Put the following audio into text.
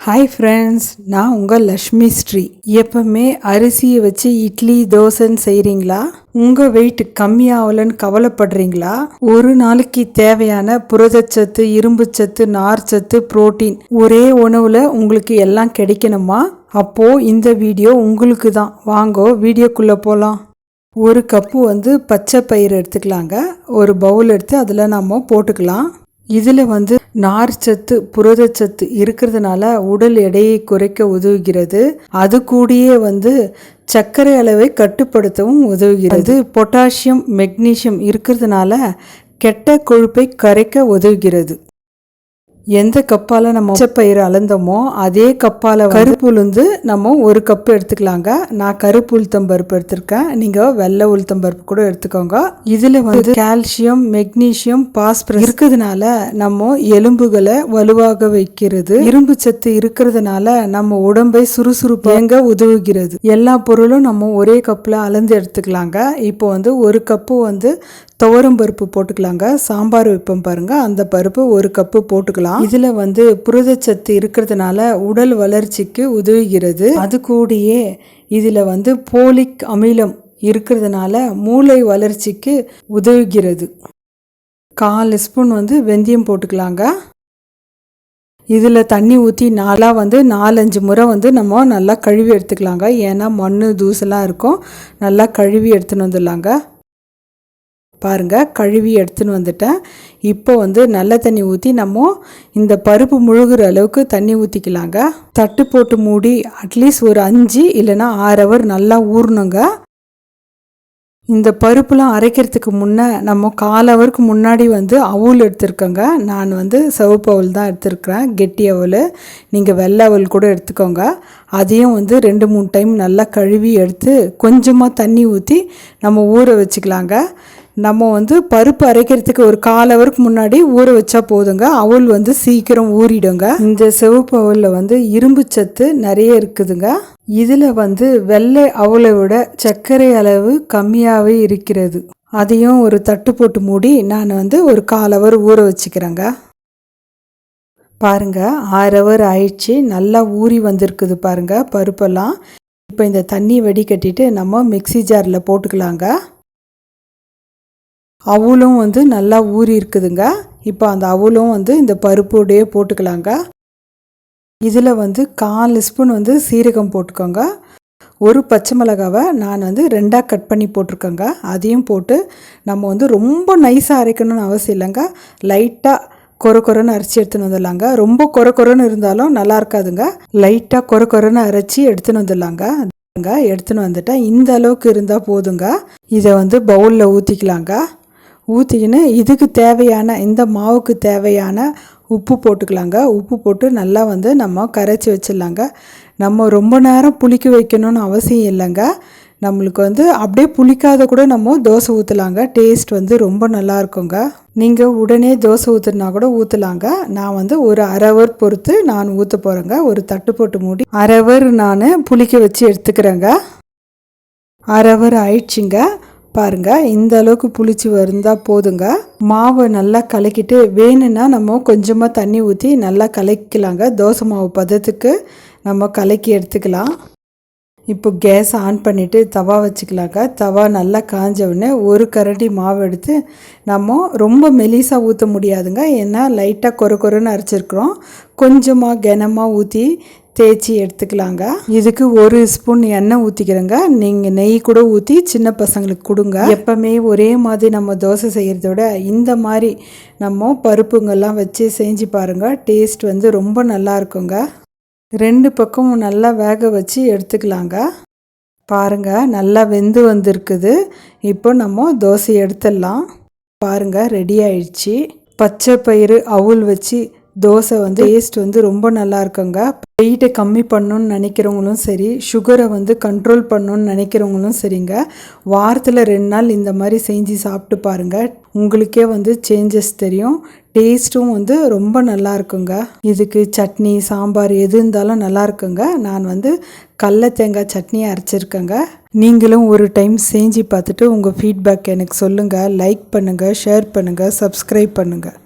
Hi friends, நான் உங்கள் லக்ஷ்மி ஸ்ரீ. எப்பவுமே அரிசியை வச்சு இட்லி தோசைன்னு செய்கிறீங்களா? உங்கள் வெயிட் கம்மியாகலன்னு கவலைப்படுறீங்களா? ஒரு நாளைக்கு தேவையான புரதச்சத்து, இரும்புச்சத்து, நார்ச்சத்து, புரோட்டீன் ஒரே உணவில் உங்களுக்கு எல்லாம் கிடைக்கணுமா? அப்போது இந்த வீடியோ உங்களுக்கு தான். வாங்கோ வீடியோக்குள்ளே போகலாம். ஒரு கப்பு பச்சை பயிறு எடுத்துக்கலாங்க. ஒரு பவுல் எடுத்து அதில் நம்ம போட்டுக்கலாம். இதில் நார்ச்சத்து, புரதச்சத்து இருக்கிறதுனால உடல் எடையை குறைக்க உதவுகிறது. அது கூடயே சர்க்கரை அளவை கட்டுப்படுத்தவும் உதவுகிறது. பொட்டாசியம், மெக்னீசியம் இருக்கிறதுனால கெட்ட கொழுப்பை கரைக்க உதவுகிறது. எந்த கப்பால் நம்ம பச்சைப்பயிறு அளந்தோமோ அதே கப்பால் கருப்பு உளுந்து நம்ம ஒரு கப்பு எடுத்துக்கலாங்க. நான் கருப்பு உளுத்தம்பருப்பு எடுத்திருக்கேன். நீங்கள் வெள்ளை உளுத்தம்பருப்பு கூட எடுத்துக்கோங்க. இதில் கால்சியம், மெக்னீசியம், பாஸ்பரஸ் இருக்கிறதுனால நம்ம எலும்புகளை வலுவாக வைக்கிறது. இரும்பு சத்து இருக்கிறதுனால நம்ம உடம்பை சுறுசுறுப்பாக உதவுகிறது. எல்லா பொருளும் நம்ம ஒரே கப்பில் அளந்து எடுத்துக்கலாங்க. இப்போ ஒரு கப்பு துவரம் பருப்பு போட்டுக்கலாங்க. சாம்பார் வைப்போம் பாருங்க, அந்த பருப்பு ஒரு கப்பு போட்டுக்கலாம். இதுல புரதச்சத்து இருக்கிறதுனால உடல் வளர்ச்சிக்கு உதவுகிறது. அது கூடயே இதுல போலிக் அமிலம் இருக்கிறதுனால மூளை வளர்ச்சிக்கு உதவுகிறது. 1/4 ஸ்பூன் வெந்தயம் போட்டுக்கலாங்க. இதில் தண்ணி ஊற்றி நாளாக 4-5 முறை நம்ம நல்லா கழுவி எடுத்துக்கலாங்க. ஏன்னா மண் தூசெல்லாம் இருக்கும். நல்லா கழுவி எடுத்துன்னு வந்துடலாங்க. பாருங்கள், கழுவி எடுத்துன்னு வந்துட்டேன். இப்போ நல்ல தண்ணி ஊற்றி நம்ம இந்த பருப்பு முழுகிற அளவுக்கு தண்ணி ஊற்றிக்கலாங்க. தட்டு போட்டு மூடி அட்லீஸ்ட் ஒரு 5 இல்லைன்னா 6 ஹவர் நல்லா ஊறணுங்க. இந்த பருப்புலாம் அரைக்கிறதுக்கு முன்னே நம்ம 1/4 ஹவருக்கு முன்னாடி அவுல் எடுத்துருக்கோங்க. நான் சிவப்பு அவுல் தான் எடுத்துருக்கிறேன், கெட்டி அவுல். நீங்கள் வெள்ளை அவுல் கூட எடுத்துக்கோங்க. அதையும் 2-3 டைம் நல்லா கழுவி எடுத்து கொஞ்சமாக தண்ணி ஊற்றி நம்ம ஊற வச்சுக்கலாங்க. நம்ம பருப்பு அரைக்கிறதுக்கு ஒரு 1/4 ஹவருக்கு முன்னாடி ஊற வச்சா போதுங்க. அவுல் சீக்கிரம் ஊறிடுங்க. இந்த சிவப்பு அவுலில் இரும்பு சத்து நிறைய இருக்குதுங்க. இதில் வெள்ளை அவுலை விட சர்க்கரை அளவு கம்மியாகவே இருக்கிறது. அதையும் ஒரு தட்டு போட்டு மூடி நான் ஒரு 1/4 ஹவர் ஊற வச்சுக்கிறேங்க. பாருங்க, 6 ஹவர் ஆயிடுச்சு. நல்லா ஊறி வந்திருக்குது பாருங்க பருப்பெல்லாம். இப்போ இந்த தண்ணி வடிகட்டிட்டு நம்ம மிக்சி ஜாரில் போட்டுக்கலாங்க. அவுலும் நல்லா ஊறி இருக்குதுங்க. இப்போ அந்த அவுலும் இந்த பருப்போடையே போட்டுக்கலாங்க. இதில் 1/4 ஸ்பூன் சீரகம் போட்டுக்கோங்க. ஒரு பச்சை மிளகாவை நான் 2ஆக கட் பண்ணி போட்டிருக்கேங்க. அதையும் போட்டு நம்ம ரொம்ப நைஸாக அரைக்கணும்னு அவசியம் இல்லைங்க. லைட்டாக கொரன்னு அரைச்சி எடுத்துன்னு வந்துடலாங்க. ரொம்ப கொரன்னு இருந்தாலும் நல்லா இருக்காதுங்க. லைட்டாக கொரன்னு அரைச்சி எடுத்துன்னு வந்துடலாங்க. எடுத்துன்னு வந்துட்டேன். இந்த அளவுக்கு இருந்தால் போதுங்க. இதை பவுலில் ஊற்றிக்கலாங்க. ஊற்றிக்கின்னு இதுக்கு தேவையான, இந்த மாவுக்கு தேவையான உப்பு போட்டுக்கலாங்க. உப்பு போட்டு நல்லா நம்ம கரைச்சி வச்சிடலாங்க. நம்ம ரொம்ப நேரம் புளிக்க வைக்கணும்னு அவசியம் இல்லைங்க. நம்மளுக்கு அப்படியே புளிக்காத கூட நம்ம தோசை ஊற்றலாங்க. டேஸ்ட் ரொம்ப நல்லா இருக்குங்க. நீங்கள் உடனே தோசை ஊற்றுனா கூட ஊற்றலாங்க. நான் ஒரு 1/2 ஹவர் பொறுத்து நான் ஊற்ற போகிறேங்க. ஒரு தட்டு போட்டு மூடி 1/2 ஹவர் நான் புளிக்க வச்சு எடுத்துக்கிறேங்க. 1/2 ஹவர் ஆயிடுச்சுங்க. பாருங்க, இந்த அளவுக்கு புளிச்சு இருந்தால் போதுங்க. மாவை நல்லா கலக்கிட்டு வேணும்னா நம்ம கொஞ்சமாக தண்ணி ஊற்றி நல்லா கலக்கிக்கலாங்க. தோசை மாவு பதத்துக்கு நம்ம கலக்கி எடுத்துக்கலாம். இப்போ கேஸ் ஆன் பண்ணிவிட்டு தவா வச்சுக்கலாங்க. தவா நல்லா காஞ்ச உடனே ஒரு கரண்டி மாவு எடுத்து நம்ம ரொம்ப மெலிசாக ஊற்ற முடியாதுங்க. ஏன்னா லைட்டாக கொரன்னு அரைச்சிருக்கிறோம். கொஞ்சமாக கனமாக ஊற்றி தேய்ச்சி எடுத்துக்கலாங்க. இதுக்கு 1 ஸ்பூன் எண்ணெய் ஊற்றிக்கிறேங்க. நீங்கள் நெய் கூட ஊற்றி சின்ன பசங்களுக்கு கொடுங்க. எப்பவுமே ஒரே மாதிரி நம்ம தோசை செய்கிறத விட இந்த மாதிரி நம்ம பருப்புங்கெல்லாம் வச்சு செஞ்சு பாருங்கள். டேஸ்ட் ரொம்ப நல்லா இருக்குங்க. 2 பக்கமும் நல்லா வேக வச்சு எடுத்துக்கலாங்க. பாருங்கள், நல்லா வெந்து வந்திருக்குது. இப்போ நம்ம தோசை எடுத்துடலாம். பாருங்கள், ரெடி ஆயிடுச்சு. பச்சை பயிறு அவுல் வச்சு தோசை டேஸ்ட் ரொம்ப நல்லா இருக்குங்க. வெயிட்டை கம்மி பண்ணணும்னு நினைக்கிறவங்களும் சரி, சுகரை கண்ட்ரோல் பண்ணணும்னு நினைக்கிறவங்களும் சரிங்க, வாரத்தில் 2 நாள் இந்த மாதிரி செஞ்சு சாப்பிட்டு பாருங்கள். உங்களுக்கே சேஞ்சஸ் தெரியும். டேஸ்ட்டும் ரொம்ப நல்லா இருக்குங்க. இதுக்கு சட்னி, சாம்பார் எது இருந்தாலும் நல்லா இருக்குங்க. நான் கடல தேங்காய் சட்னி அரைச்சிருக்கேங்க. நீங்களும் ஒரு டைம் செஞ்சு பார்த்துட்டு உங்கள் ஃபீட்பேக் எனக்கு சொல்லுங்கள். லைக் பண்ணுங்கள், ஷேர் பண்ணுங்கள், சப்ஸ்கிரைப் பண்ணுங்கள்.